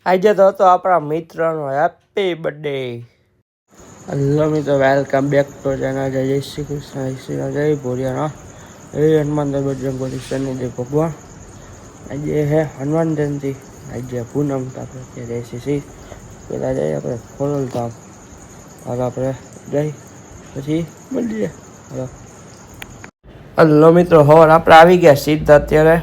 આજે તો હતો આપણા મિત્રનો હેપી બર્થડે. હેલો મિત્રો, વેલકમ બેક ટુ ચેનલ. જય શ્રી કૃષ્ણ, જય ભોળિયાનાથ, જય હનુમાન બજરંગબલી શનિદેવ ભગવાન. આજે હે હનુમાન જયંતિ, આજે પૂનમ. આપણે ત્યાં જઈશું પહેલાં જઈએ આપણે ખોડલધામ. હવે આપણે જઈ પછી મળીએ. હેલો મિત્રો, હવે આપણે આવી ગયા સીધા અત્યારે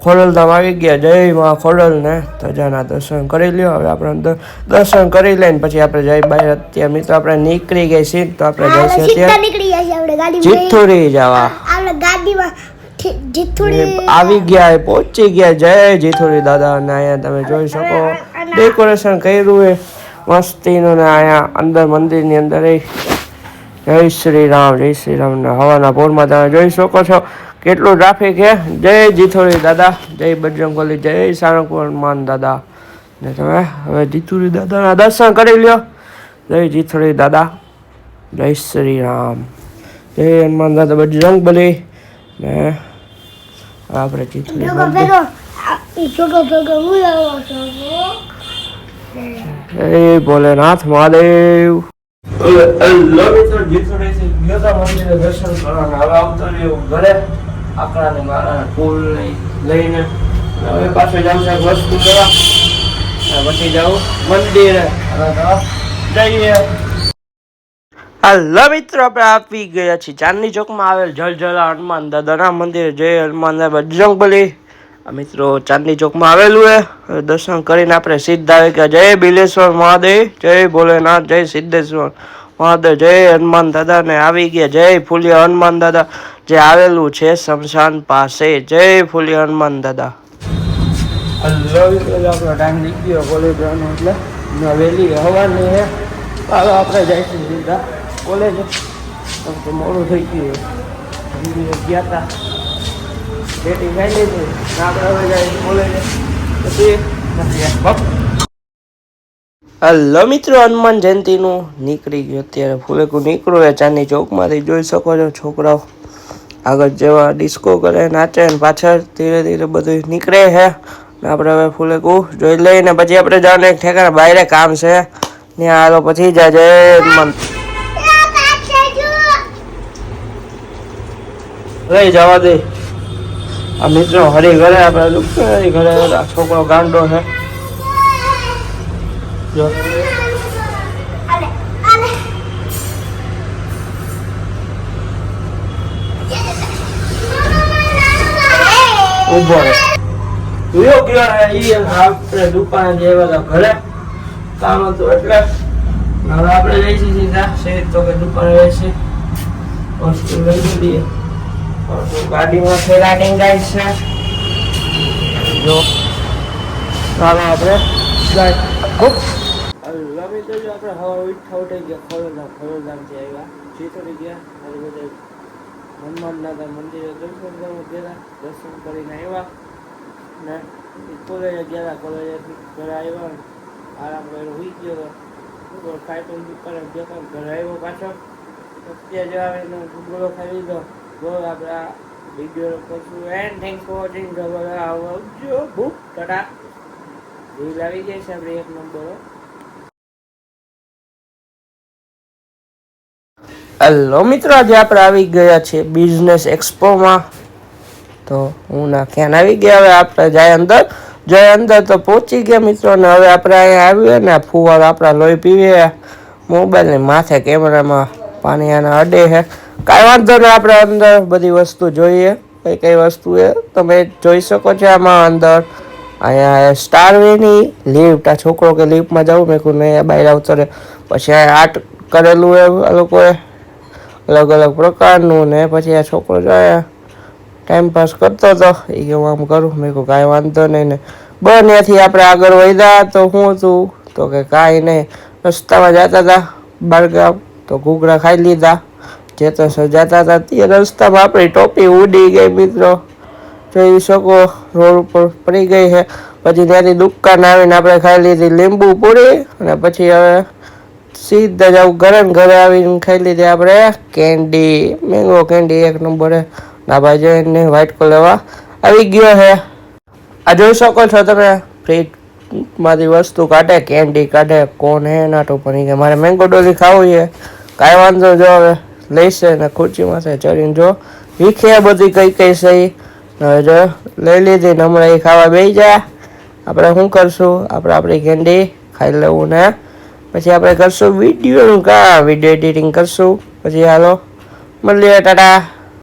ખોડલધામ આવી ગયા. જય માં ખોડલ ને ધજાના દર્શન કરી લ્યો. હવે આપણે દર્શન કરી લઈને પછી આપણે જઈ બહાર. અત્યારે મિત્રો આપણે નીકળી ગઈ છીએ, તો આપણે જઈશું અત્યારે જીથુરી જવા. આવી ગયા, પહોંચી ગયા. જય જીથુરી દાદા. અને અહીંયા તમે જોઈ શકો ડેકોરેશન કર્યું છે મસ્તીનું. ને અહીંયા અંદર મંદિરની અંદર જય શ્રી રામ, જય શ્રી રામ. ને હવાના પોરમાં તમે જોઈ શકો છો કેટલું ટ્રાફિક છે. જય જીથોરી દાદા, જય બજરંગબલી, જય સારંગપુર હનુમાન દાદા. ને તમે હવે જીથોરી દાદાના દર્શન કરી લ્યો. જય જીથોરી દાદા, જય શ્રી રામ, જય હનુમાન દાદા બજરંગબલી. ને આપણે જીથોરી જય ભોલેનાથ મહાદેવ. દર્શન કરવાના હવે આવતો રહ્યો ઘરે. આકડા ને મારા ફૂલ લઈને હવે પાછો જાઉં છે વસ્તુ કરવા, પછી જાઉં મંદિરે જઈએ. હાલો મિત્રો, આપણે આવી ગયા છીએ ચાંદની ચોકમાં આવેલ જલજલા હનુમાન દાદાના મંદિર. જય હનુમાન દાદા બજરંગબલી. મિત્રો ચાંદની ચોકમાં આવેલું છે. દર્શન કરીને આપણે સીધા આવી ગયા. જય બિલેશ્વર મહાદેવ, જય ભોલેનાથ, જય સિદ્ધેશ્વર મહાદેવ, જય હનુમાન દાદા. ને આવી ગયા જય ફૂલિયા હનુમાન દાદા, જે આવેલું છે શમશાન પાસે. જય ફૂલિયા હનુમાન દાદા. આપણો ટાઈમ નીકળી ગયો કોલેજ જવાનો, એટલે વહેલી હવાની છે. હવે આપણે જઈશું સીધા કોલેજ. મોડું થઈ ગયું, ગયા હતા બેટી ખાઈ લીધી. આપણે હવે જઈશું કોલેજ. પછી હેલો મિત્રો, હનુમાન જયંતિનું નીકળી ગયું. અત્યારે ફૂલેકું નીકળ્યું છે ચાંદની ચોકમાંથી. જોઈ શકો છો છોકરાઓ આગળ જેવા ડિસ્કો કરે, નાચે, ને પાછળ ધીરે ધીરે બધું નીકળે છે. આપણે હવે ફૂલેકું જોઈ લઈને પછી આપણે જવાનું એક ઠેકાણે બહાર કામ છે ત્યાં. હાલો પછી જય હનુમાન લઈ જવા દે. આ મિત્રો હરી ઘરે આપણે હરી ઘરે છોકરો ગાંડો છે. ઉભો આપણે દુકાને જેવા ઘરે કામ હતું એટલે હવે આપણે જઈશું સીધા શહેર. તો કે દુકાને રહેશે વસ્તુ લઈ લીધી. ગાડીમાં ફેરાટિંગ ગાય છે. જો ચાલો આપણે આપણે હવા ઉઠાઈ ગયા. ખોડલધામથી આવ્યા જીથોડી ગયા. બધા હનુમાન દાદા મંદિરે દર્શન કરીને આવ્યા. ને કોલેજે ગયા. કોલેજેથી ઘરે આવ્યા, આરામ કર્યો, હોઈ ગયો. ખાઈ પણ દુકાને ગયો, ઘરે આવ્યો પાછો. ત્યાં જવા ગુગળો ખાઈ લીધો. બોલ આપણે આ વિડીયો કરશું. And thanks for watching. આવજો. ભૂખ ટાટા. રીલ આવી જાય છે આપણે એક નંબર. હેલો મિત્રો, આજે આપણે આવી ગયા છે બિઝનેસ એક્સપોમાં. તો હું ના ખ્યાલ આવી ગયા. હવે આપણે જાય અંદર તો પહોંચી ગયા મિત્રો. ને હવે આપણે અહીંયા આવીએ ને ફુવારો આપણા લોહી પીવીએ. મોબાઈલની માથે કેમેરામાં પાણી આના અડે છે. કાંઈ વાંધો નહીં, આપણે અંદર બધી વસ્તુ જોઈએ. કઈ વસ્તુ એ તમે જોઈ શકો છો આમાં અંદર. અહીંયા સ્ટાર વેની લિફ્ટ. આ છોકરો કે લિફ્ટમાં જવું મેં કહું નહીં, બહાર આવતો રહે. પછી અહીંયા આર્ટ કરેલું એ લોકોએ અલગ અલગ પ્રકારનું. ને પછી આ છોકરો જાય ટાઈમ પાસ કરતો હતો. એ કે હું આમ કરું. મેં કહું કાંઈ વાંધો નહીં. ને ત્યાંથી આપણે આગળ વધ્યા તો શું હતું તો કે કાંઈ નહીં, રસ્તામાં જતા હતા બારગામ તો ઘૂઘરા ખાઈ લીધા. જે તો જતા હતા તે રસ્તામાં આપણી ટોપી ઉડી ગઈ મિત્રો. જોઈ શકો રોડ ઉપર પડી ગઈ છે. પછી ત્યાંથી દુકાન આવીને આપણે ખાઈ લીધી લીંબુ પૂરી. અને પછી હવે સીધા જવું ઘરે. ઘરે આવીને ખાઈ લીધી આપણે કેન્ડી, મેંગો કેન્ડી એક નંબર. ના ભાઈ જઈને વ્હાઈટ કલર આવી ગયો છે. આ જોઈ શકો છો તમે ફ્રીજ માંથી વસ્તુ કાઢે, કેન્ડી કાઢે, કોણ હે નાટો પણ ઈ કે મારે મેંગો ડોલી ખાવું છે. કાંઈ વાંધો જો હવે લઈશે ને ખુરશીમાંથી ચડીને જો વીખે બધી કઈ કઈ સહી હવે જો લઈ લીધી ને હમણાં એ ખાવા બેસી જાય. આપણે શું કરશું, આપણે આપણી કેન્ડી ખાઈ લેવું ને પછી આપણે કરશું વિડીયોનું કામ, વિડીયો એડિટિંગ કરશું. પછી હાલો મળીએ, ટાટા.